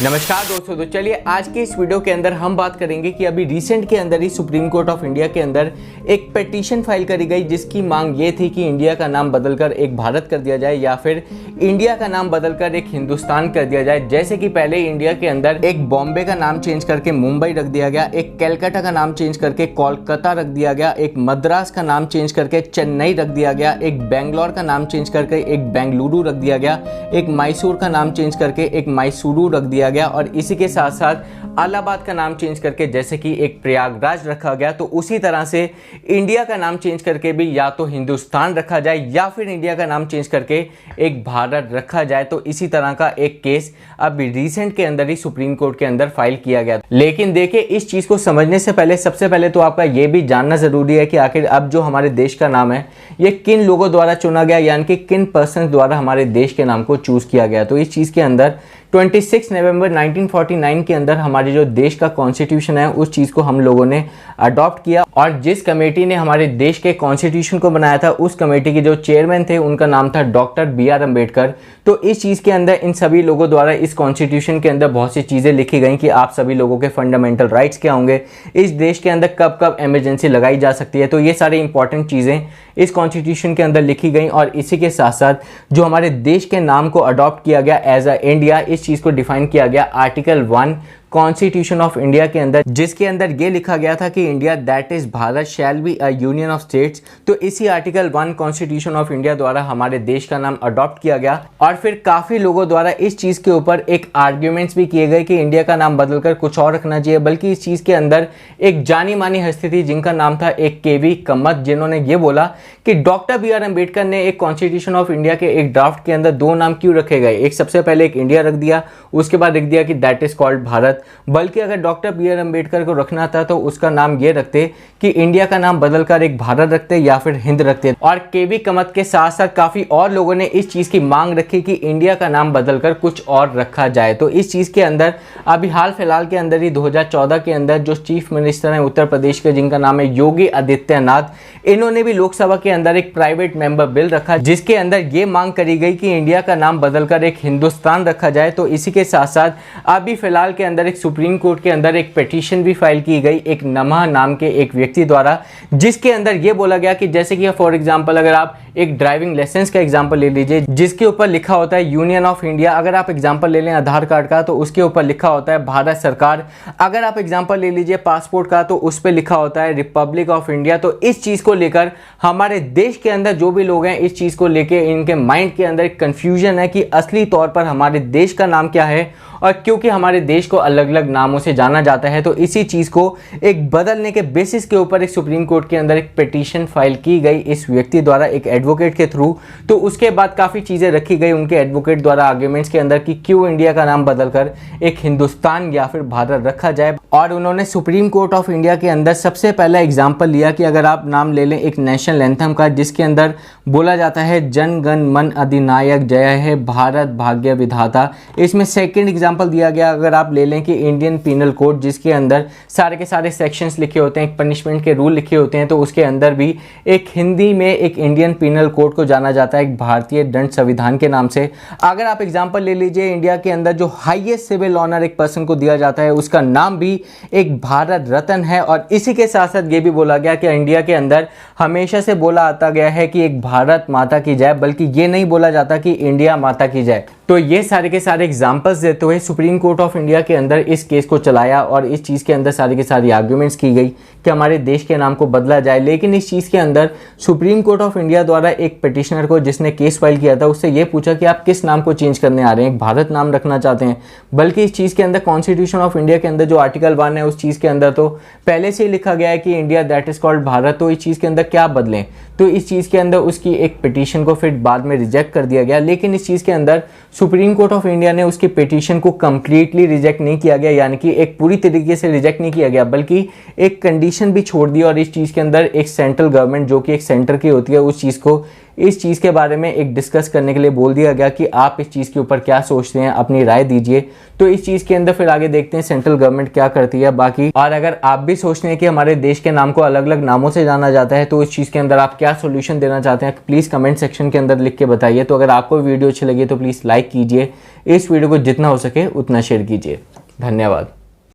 नमस्कार दोस्तों, तो चलिए आज के इस वीडियो के अंदर हम बात करेंगे कि अभी रिसेंट के अंदर ही सुप्रीम कोर्ट ऑफ इंडिया के अंदर एक पिटीशन फाइल करी गई जिसकी मांग ये थी कि इंडिया का नाम बदलकर एक भारत कर दिया जाए या फिर इंडिया का नाम बदलकर एक हिंदुस्तान कर दिया जाए। जैसे कि पहले इंडिया के अंदर एक बॉम्बे का नाम चेंज करके मुंबई रख दिया गया, एक कलकत्ता का नाम चेंज करके कोलकाता रख दिया गया, एक मद्रास का नाम चेंज करके चेन्नई रख दिया गया, एक बेंगलोर का नाम चेंज करके एक बेंगलुरु रख दिया गया, एक मैसूर का नाम चेंज करके एक मैसूरू रख दिया गया और इसी के साथ साथ इलाहाबाद का नाम चेंज करके जैसे कि एक प्रयागराज रखा गया। तो उसी तरह से इंडिया का नाम चेंज करके भी या तो हिंदुस्तान रखा जाए या फिर इंडिया का नाम चेंज करके एक भारत रखा जाए। तो इसी तरह का एक केस अभी रिसेंट के अंदर ही सुप्रीम कोर्ट के अंदर फाइल किया गया। लेकिन देखिए, इस चीज को समझने से पहले सबसे पहले तो आपका यह भी जानना जरूरी है कि आखिर अब जो हमारे देश का नाम है ये किन लोगों द्वारा चुना गया, यानी कि किन पर्सन द्वारा हमारे देश के नाम को चूज किया गया। तो इस चीज के अंदर 26 नवंबर 1949 के अंदर हमारे जो देश का कॉन्स्टिट्यूशन है उस चीज़ को हम लोगों ने अडॉप्ट किया और जिस कमेटी ने हमारे देश के कॉन्स्टिट्यूशन को बनाया था उस कमेटी के जो चेयरमैन थे उनका नाम था डॉक्टर B.R. अम्बेडकर। तो इस चीज़ के अंदर इन सभी लोगों द्वारा इस कॉन्स्टिट्यूशन के अंदर बहुत सी चीज़ें लिखी गई कि आप सभी लोगों के फंडामेंटल राइट्स क्या होंगे, इस देश के अंदर कब कब इमरजेंसी लगाई जा सकती है। तो ये सारी इंपॉर्टेंट चीज़ें इस कॉन्स्टिट्यूशन के अंदर लिखी गई और इसी के साथ साथ जो हमारे देश के नाम को अडॉप्ट किया गया एज अ इंडिया, इस चीज़ को डिफाइन किया गया आर्टिकल 1 कॉन्स्टिट्यूशन ऑफ इंडिया के अंदर, जिसके अंदर ये लिखा गया था कि India that is Bharat shall be a union of states. तो इसी आर्टिकल 1 कॉन्स्टिट्यूशन ऑफ इंडिया द्वारा हमारे देश का नाम अडॉप्ट किया गया और फिर काफी लोगों द्वारा इस चीज के ऊपर एक आर्ग्यूमेंट्स भी किए गए कि इंडिया का नाम बदलकर कुछ और रखना चाहिए। बल्कि इस चीज के अंदर एक जानी मानी हस्ती थी जिनका नाम था एक KV कम्मत, जिन्होंने ये बोला कि डॉक्टर B.R. अम्बेडकर ने एक कॉन्स्टिट्यूशन ऑफ इंडिया के एक ड्राफ्ट के अंदर दो नाम क्यों रखे गए, एक सबसे पहले एक इंडिया रख दिया, उसके बाद लिख दिया कि दैट इज कॉल्ड भारत। बल्कि अगर डॉक्टर B.R. अम्बेडकर को रखना था तो उसका नाम ये रखते कि इंडिया का नाम बदलकर एक भारत रखते या फिर हिंद रखते। और KV कम्मत के साथ साथ काफी और लोगों ने इस चीज की मांग रखी कि इंडिया का नाम बदलकर कुछ और रखा जाए। तो इस चीज के अंदर अभी हाल फिलहाल के अंदर ही 2014 के अंदर जो चीफ मिनिस्टर हैं उत्तर प्रदेश के, जिनका नाम है योगी आदित्यनाथ, इन्होंने भी लोकसभा के अंदर एक प्राइवेट मेंबर बिल रखा जिसके अंदर ये मांग करी गई कि इंडिया का नाम बदलकर एक हिंदुस्तान रखा जाए। तो इसी के साथ साथ अभी फिलहाल के अंदर एक सुप्रीम कोर्ट के अंदर एक पिटीशन भी फाइल की गई एक नमा नाम के एक व्यक्ति द्वारा, जिसके अंदर ये बोला गया कि जैसे कि फॉर एग्जांपल अगर आप एक ड्राइविंग लाइसेंस का एग्जांपल ले लीजिए जिसके ऊपर लिखा होता है यूनियन ऑफ इंडिया, अगर आप एग्जांपल ले लें आधार कार्ड का तो उसके ऊपर लिखा होता है भारत सरकार, अगर आप एग्जांपल ले लीजिए पासपोर्ट का तो उस पर लिखा होता है रिपब्लिक ऑफ इंडिया। तो इस चीज को लेकर हमारे देश के अंदर जो भी लोग हैं इस चीज को लेकर इनके माइंड के अंदर एक कंफ्यूजन है कि असली तौर पर हमारे देश का नाम क्या है। और क्योंकि हमारे देश को अलग अलग नामों से जाना जाता है तो इसी चीज को एक बदलने के बेसिस के ऊपर एक सुप्रीम कोर्ट के अंदर एक पिटीशन फाइल की गई इस व्यक्ति द्वारा एक एडवोकेट के थ्रू। तो उसके बाद काफी चीजें रखी गई उनके एडवोकेट द्वारा आर्ग्यूमेंट्स के अंदर कि क्यों इंडिया का नाम बदलकर एक हिंदुस्तान या फिर भारत रखा जाए। और उन्होंने सुप्रीम कोर्ट ऑफ इंडिया के अंदर सबसे पहला एग्जाम्पल लिया कि अगर आप नाम ले लें एक नेशनल एंथम का जिसके अंदर बोला जाता है जन गण मन अधिनायक जय है भारत भाग्य विधाता, इसमें सेकेंड एग्जाम्पल दिया गया अगर आप ले लें कि इंडियन पीनल कोड जिसके अंदर सारे के सारे सेक्शंस लिखे होते हैं, एक पनिशमेंट के रूल लिखे होते हैं, तो उसके अंदर भी एक हिंदी में एक इंडियन पीनल कोड को जाना जाता है एक भारतीय दंड संविधान के नाम से। अगर आप एग्जांपल ले लीजिए इंडिया के अंदर जो हाईएस्ट सिविल ऑनर एक पर्सन को दिया जाता है उसका नाम भी एक भारत रत्न है। और इसी के साथ साथ ये भी बोला गया कि इंडिया के अंदर हमेशा से बोला आता गया है कि एक भारत माता की जय, बल्कि ये नहीं बोला जाता कि इंडिया माता की जय। तो ये सारे के सारे एग्जाम्पल्स देते हुए सुप्रीम कोर्ट ऑफ इंडिया के अंदर इस केस को चलाया और इस चीज़ के अंदर सारी की सारी आर्ग्यूमेंट्स की गई कि हमारे देश के नाम को बदला जाए। लेकिन इस चीज़ के अंदर सुप्रीम कोर्ट ऑफ इंडिया द्वारा एक पिटिशनर को जिसने केस फाइल किया था उससे ये पूछा कि आप किस नाम को चेंज करने आ रहे हैं, एक भारत नाम रखना चाहते हैं। बल्कि इस चीज़ के अंदर कॉन्स्टिट्यूशन ऑफ इंडिया के अंदर जो आर्टिकल 1 है उस चीज़ के अंदर तो पहले से ही लिखा गया है कि India that is called Bharat. तो इस चीज़ के अंदर क्या बदलें, तो इस चीज़ के अंदर उसकी एक पिटीशन को फिर बाद में रिजेक्ट कर दिया गया। लेकिन इस चीज़ के अंदर सुप्रीम कोर्ट ऑफ इंडिया ने उसकी पिटीशन को कंप्लीटली रिजेक्ट नहीं किया गया, यानी कि एक पूरी तरीके से रिजेक्ट नहीं किया गया बल्कि एक कंडीशन भी छोड़ दी और इस चीज़ के अंदर एक सेंट्रल गवर्नमेंट जो कि एक सेंटर की होती है उस चीज़ को इस चीज़ के बारे में एक डिस्कस करने के लिए बोल दिया गया कि आप इस चीज़ के ऊपर क्या सोचते हैं, अपनी राय दीजिए। तो इस चीज़ के अंदर फिर आगे देखते हैं सेंट्रल गवर्नमेंट क्या करती है बाकी। और अगर आप भी सोचते हैं कि हमारे देश के नाम को अलग अलग नामों से जाना जाता है तो इस चीज़ के अंदर आप क्या सोल्यूशन देना चाहते हैं, प्लीज़ कमेंट सेक्शन के अंदर लिख के बताइए। तो अगर आपको वीडियो अच्छी लगी तो प्लीज़ लाइक कीजिए, इस वीडियो को जितना हो सके उतना शेयर कीजिए। धन्यवाद।